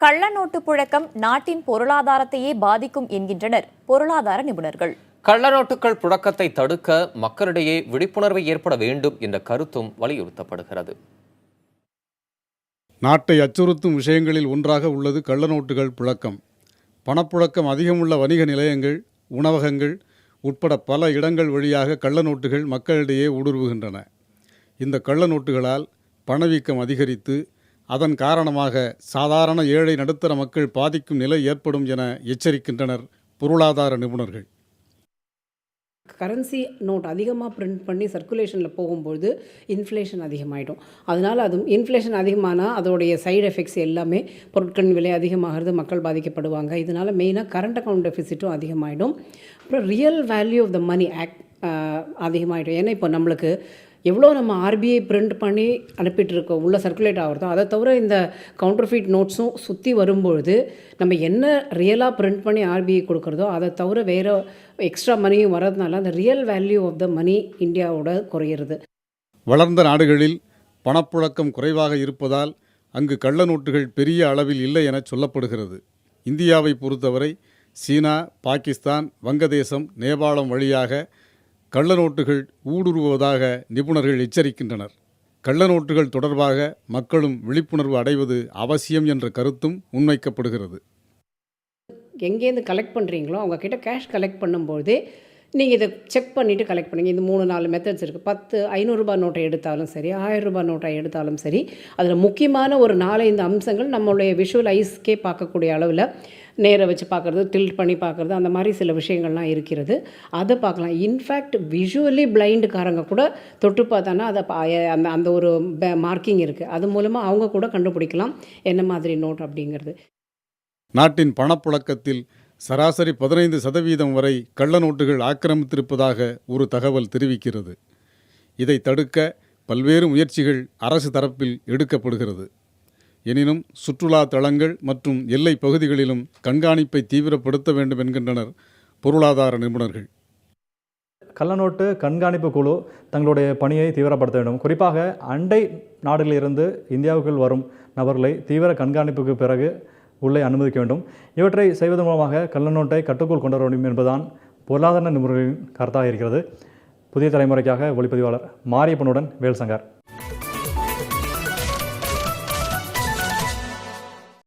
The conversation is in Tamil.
கள்ளநோட்டு புழக்கம் நாட்டின் பொருளாதாரத்தையே பாதிக்கும் என்கின்றனர் பொருளாதார நிபுணர்கள். கள்ளநோட்டுகள் புழக்கத்தை தடுக்க மக்களிடையே விழிப்புணர்வை ஏற்பட வேண்டும் என்ற கருத்தும் வலியுறுத்தப்படுகிறது. நாட்டை அச்சுறுத்தும் விஷயங்களில் ஒன்றாக உள்ளது கள்ளநோட்டுகள் புழக்கம். பணப்புழக்கம் அதிகமுள்ள வணிக நிலையங்கள், உணவகங்கள் உட்பட பல இடங்கள் வழியாக கள்ளநோட்டுகள் மக்களிடையே ஊடுருவுகின்றன. இந்த கள்ளநோட்டுகளால் பணவீக்கம் அதிகரித்து அதன் காரணமாக சாதாரண ஏழை நடுத்தர மக்கள் பாதிக்கும் நிலை ஏற்படும் என எச்சரிக்கின்றனர் பொருளாதார நிபுணர்கள். கரன்சி நோட் அதிகமாக பிரிண்ட் பண்ணி சர்க்குலேஷனில் போகும்பொழுது இன்ஃப்ளேஷன் அதிகமாகிடும். அதனால் அது இன்ஃப்ளேஷன் அதிகமானால் அதோடைய சைடு எஃபெக்ட்ஸ் எல்லாமே பொருட்களின் விலை அதிகமாகிறது, மக்கள் பாதிக்கப்படுவாங்க. இதனால் மெயினாக கரண்ட் அக்கௌண்ட் டெஃபிசிட்டும் அதிகமாகிடும். அப்புறம் ரியல் வேல்யூ ஆஃப் த மணி அதிகமாகிடும். ஏன்னா இப்போ நம்மளுக்கு எவ்வளோ நம்ம ஆர்பிஐ பிரிண்ட் பண்ணி அனுப்பிட்டு இருக்கோம் உள்ள சர்க்குலேட் ஆகிறதோ அதை தவிர இந்த கவுண்டர்ஃபீட் நோட்ஸும் சுற்றி வரும்பொழுது நம்ம என்ன ரியலாக பிரிண்ட் பண்ணி ஆர்பிஐ கொடுக்குறதோ அதை தவிர வேறு எக்ஸ்ட்ரா மணியும் வரதுனால அந்த ரியல் வேல்யூ ஆஃப் த மணி இந்தியாவோட குறையிறது. வளர்ந்த நாடுகளில் பணப்புழக்கம் குறைவாக இருப்பதால் அங்கு கள்ள நோட்டுகள் பெரிய அளவில் இல்லை என சொல்லப்படுகிறது. இந்தியாவை பொறுத்தவரை சீனா, பாகிஸ்தான், வங்கதேசம், நேபாளம் வழியாக கள்ள நோட்டுகள் ஊடுருவுவதாக நிபுணர்கள் எச்சரிக்கின்றனர். கள்ள நோட்டுகள் தொடர்பாக மக்களும் விழிப்புணர்வு அடைவது அவசியம் என்ற கருத்தும் முன்வைக்கப்படுகிறது. எங்கேருந்து கலெக்ட் பண்ணுறீங்களோ அவங்கக்கிட்ட கேஷ் கலெக்ட் பண்ணும்போதே நீங்கள் இதை செக் பண்ணிவிட்டு கலெக்ட் பண்ணுங்க. இந்த 3-4 மெத்தட்ஸ் இருக்குது. 500 ரூபாய் நோட்டை எடுத்தாலும் சரி, 1000 ரூபாய் நோட்டை எடுத்தாலும் சரி, அதில் முக்கியமான ஒரு 4-5 அம்சங்கள் நம்மளுடைய விஷுவல் ஐஸ்க்கே பார்க்கக்கூடிய அளவில் நேரை வச்சு பார்க்குறது, டில்ட் பண்ணி பார்க்குறது, அந்த மாதிரி சில விஷயங்கள்லாம் இருக்கிறது. அதை பார்க்கலாம். இன்ஃபேக்ட் விஷுவலி பிளைண்டுக்காரங்க கூட தொட்டு பார்த்தானா அதை அந்த அந்த ஒரு மார்க்கிங் இருக்குது. அது மூலமாக அவங்க கூட கண்டுபிடிக்கலாம் என்ன மாதிரி நோட் அப்படிங்கிறது. நாட்டின் பணப்புழக்கத்தில் சராசரி 15% வரை கள்ள நோட்டுகள் ஆக்கிரமித்திருப்பதாக ஒரு தகவல் தெரிவிக்கிறது. இதை தடுக்க பல்வேறு முயற்சிகள் அரசு தரப்பில் எடுக்கப்படுகிறது. எனினும் சுற்றுலா தலங்கள் மற்றும் எல்லை பகுதிகளிலும் கண்காணிப்பை தீவிரப்படுத்த வேண்டும் என்கின்றனர் பொருளாதார நிபுணர்கள். கள்ளநோட்டு கண்காணிப்பு குழு தங்களுடைய பணியை தீவிரப்படுத்த வேண்டும். குறிப்பாக அண்டை நாடுகளிலிருந்து இந்தியாவுக்குள் வரும் நபர்களை தீவிர கண்காணிப்புக்கு பிறகு உள்ளே அனுமதிக்க வேண்டும். இவற்றை செய்வதன் மூலமாக கள்ளநோட்டை கட்டுக்குள் கொண்டு வர வேண்டும் என்பதுதான் பொருளாதார நிபுணர்களின் கருத்தாக இருக்கிறது. புதிய தலைமுறைக்காக ஒளிப்பதிவாளர் மாரியப்பனுடன் வேல்சங்கர்.